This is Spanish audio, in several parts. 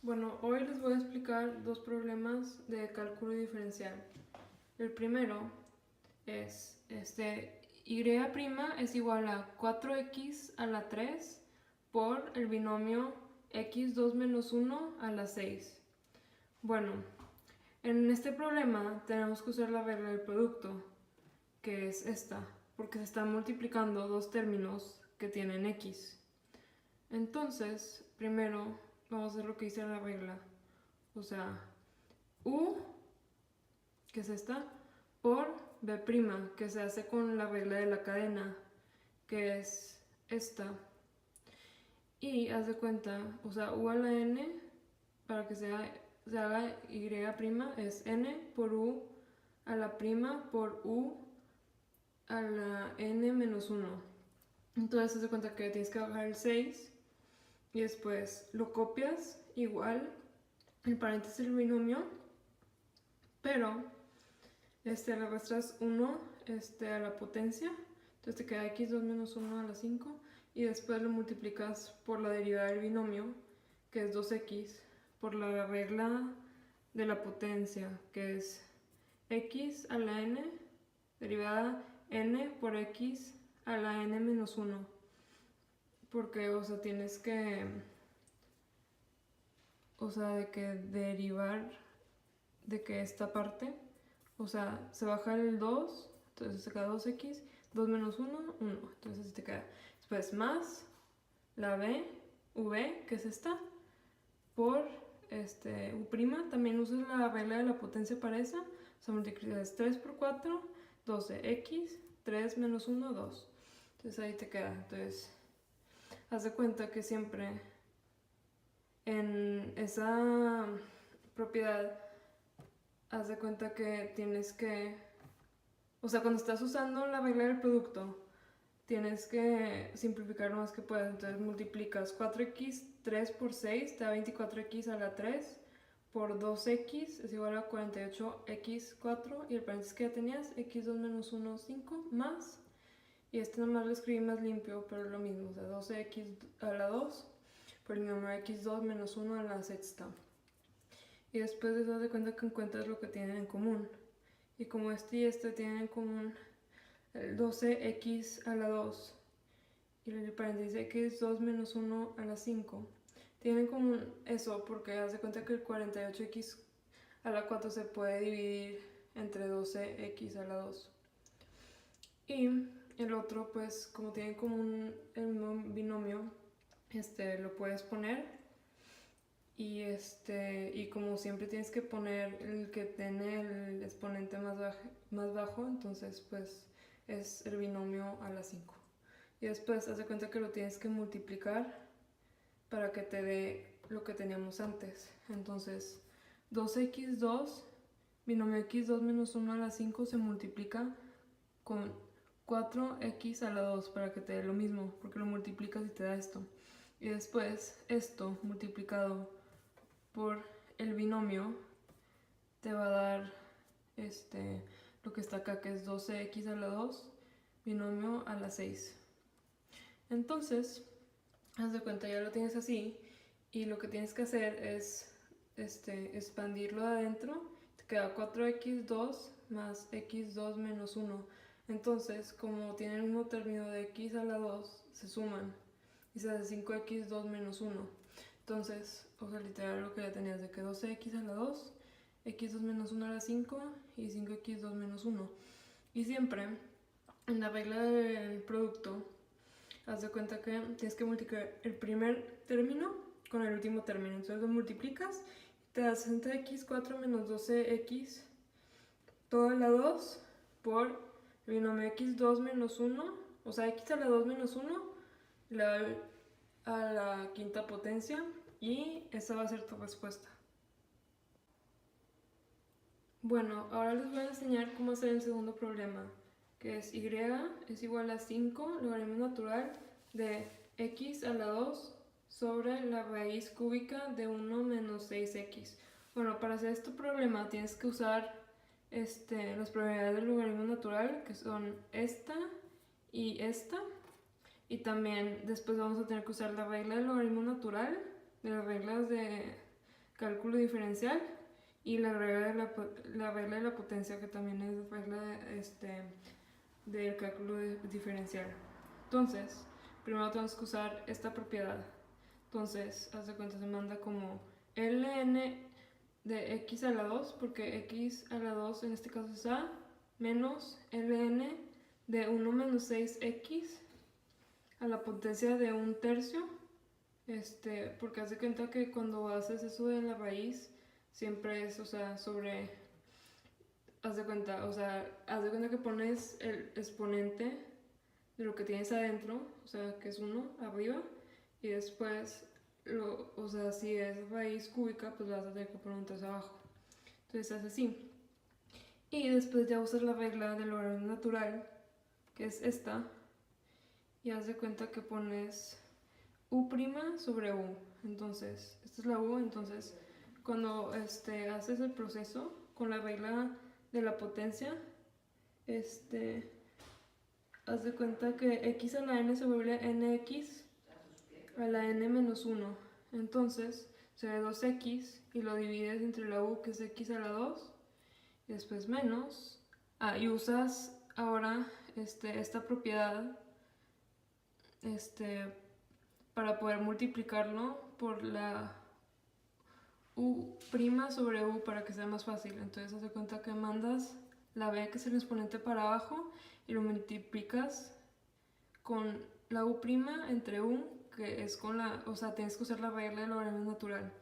Bueno, hoy les voy a explicar dos problemas de cálculo diferencial. El primero es y' es igual a 4x a la 3 por el binomio x2 menos 1 a la 6. Bueno, en este problema tenemos que usar la regla del producto, que es esta, porque se están multiplicando dos términos que tienen x. Entonces, primero vamos a hacer lo que dice la regla. O sea, u, que es esta, por b', que se hace con la regla de la cadena, que es esta. Y haz de cuenta, o sea, u a la n, para que se haga y' es n por u a la prima por u a la n menos 1. Entonces haz de cuenta que tienes que bajar el 6 y después lo copias igual el paréntesis del binomio, pero le restas 1 a la potencia, entonces te queda x2 menos 1 a la 5 y después lo multiplicas por la derivada del binomio, que es 2x, por la regla de la potencia, que es x a la n, derivada n por x a la n menos 1, porque, o sea, tienes que, o sea, de que derivar de que esta parte, o sea, se baja el 2, entonces se queda 2x, 2 menos 1, 1, entonces así te queda. Después más la b, v, que es esta, por u', también usas la regla de la potencia para esa, o sea, multiplicas 3 por 4, 12x, 3 menos 1, 2. Entonces ahí te queda. Entonces, haz de cuenta que siempre en esa propiedad, haz de cuenta que tienes que, o sea, cuando estás usando la regla del producto, tienes que simplificar lo más que puedas. Entonces multiplicas 4x, 3 por 6, te da 24x a la 3, por 2x es igual a 48x4, y el paréntesis que ya tenías, x2 menos 1, 5, más, y nomás lo escribí más limpio, pero es lo mismo, o sea, 12x a la 2, por el número x2 menos 1 a la sexta. Y después de eso, de cuenta que encuentras lo que tienen en común. Y como este y este tienen en común el 12x a la 2 y el paréntesis x2 menos 1 a la 5, tienen en común eso porque haz de cuenta que el 48x a la 4 se puede dividir entre 12x a la 2. Y el otro, pues como tienen en común el mismo binomio, lo puedes poner. Y como siempre tienes que poner el que tiene el exponente más bajo, entonces pues es el binomio a la 5. Y después haz de cuenta que lo tienes que multiplicar para que te dé lo que teníamos antes. Entonces 2x2, binomio x2 menos 1 a la 5 se multiplica con 4x a la 2 para que te dé lo mismo, porque lo multiplicas y te da esto. Y después esto multiplicado por el binomio te va a dar lo que está acá, que es 12x a la 2, binomio a la 6. Entonces, haz de cuenta, ya lo tienes así, y lo que tienes que hacer es expandirlo de adentro. Te queda 4x2 más x2 menos 1. Entonces, como tienen el mismo término de x a la 2, se suman y se hace 5x2 menos 1. Entonces, o sea, literal lo que ya tenías de que 12x a la 2, x2 menos 1 a la 5 y 5x2 menos 1. Y siempre en la regla del producto, haz de cuenta que tienes que multiplicar el primer término con el último término. Entonces lo multiplicas y te da 60x4 menos 12x todo a la 2 por el binomio x2 menos 1, o sea, x a la 2 menos 1 a la quinta potencia, y esa va a ser tu respuesta. Bueno, ahora les voy a enseñar cómo hacer el segundo problema, que es y es igual a 5 logaritmo natural de x a la 2 sobre la raíz cúbica de 1 menos 6x. Bueno, para hacer este problema tienes que usar las propiedades del logaritmo natural, que son esta y esta. Y también después vamos a tener que usar la regla del logaritmo natural, de las reglas de cálculo diferencial y la regla de la potencia, que también es regla del cálculo diferencial. Entonces, primero tenemos que usar esta propiedad. Entonces, haz de cuenta, se manda como ln de x a la 2, porque x a la 2 en este caso es a, menos ln de 1 menos 6x a la potencia de 1/3, porque haz de cuenta que cuando haces eso de la raíz, siempre es, o sea, sobre, haz de cuenta que pones el exponente de lo que tienes adentro, o sea, que es 1 arriba, y después, o sea, si es raíz cúbica, pues vas a tener que poner un 3 abajo. Entonces hace así. Y después ya usas la regla del logaritmo natural, que es esta, y haz de cuenta que pones u' sobre u. Entonces, esta es la u, entonces cuando haces el proceso con la regla de la potencia, haz de cuenta que x a la n se vuelve nx a la n menos 1. Entonces, se ve 2x y lo divides entre la u, que es x a la 2, y después menos. Y usas ahora esta propiedad para poder multiplicarlo por la u' sobre u para que sea más fácil. Entonces, haz de cuenta que mandas la b, que es el exponente, para abajo y lo multiplicas con la u' entre u, que es con la, o sea, tienes que usar la regla del logaritmo natural.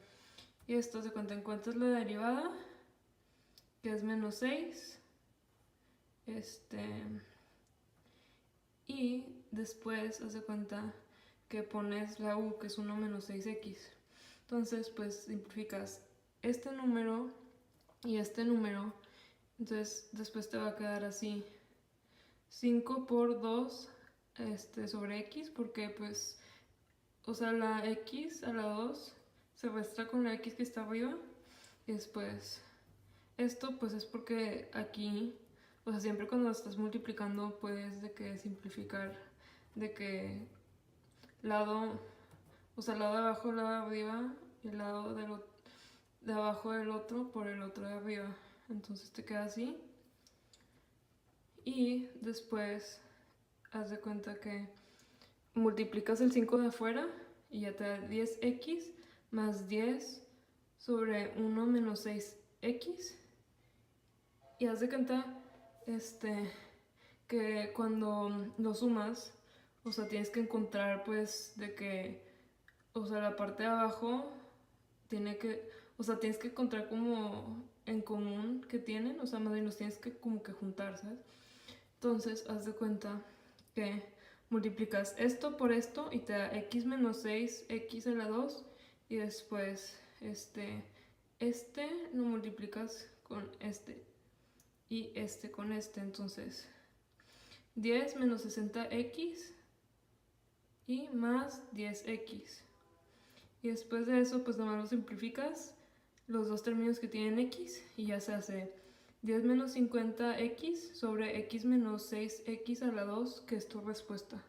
Y esto se cuenta, encuentras la derivada, que es menos 6. Y después haz de cuenta que pones la u, que es 1 menos 6x. Entonces, pues simplificas este número y este número. Entonces, después te va a quedar así: 5 por 2 sobre x, porque pues, o sea, la x a la 2 se resta con la x que está arriba. Y después, esto pues es porque aquí, o sea, siempre cuando estás multiplicando puedes de que simplificar, de que lado, o sea, lado de abajo, lado de arriba, y el lado de abajo del otro por el otro de arriba. Entonces te queda así. Y después haz de cuenta que multiplicas el 5 de afuera y ya te da 10x más 10 sobre 1 menos 6x. Y haz de cuenta que cuando lo sumas, o sea, tienes que encontrar pues de que, o sea, la parte de abajo tiene que, o sea, tienes que encontrar como en común que tienen, o sea, más bien los tienes que como que juntar, ¿sabes? Entonces, haz de cuenta que multiplicas esto por esto y te da x menos 6x a la 2, y después lo multiplicas con y con entonces 10 menos 60x y más 10x. Y después de eso, pues nomás lo simplificas, los dos términos que tienen x, y ya se hace 10 menos 50x sobre x menos 6x a la 2, que es tu respuesta.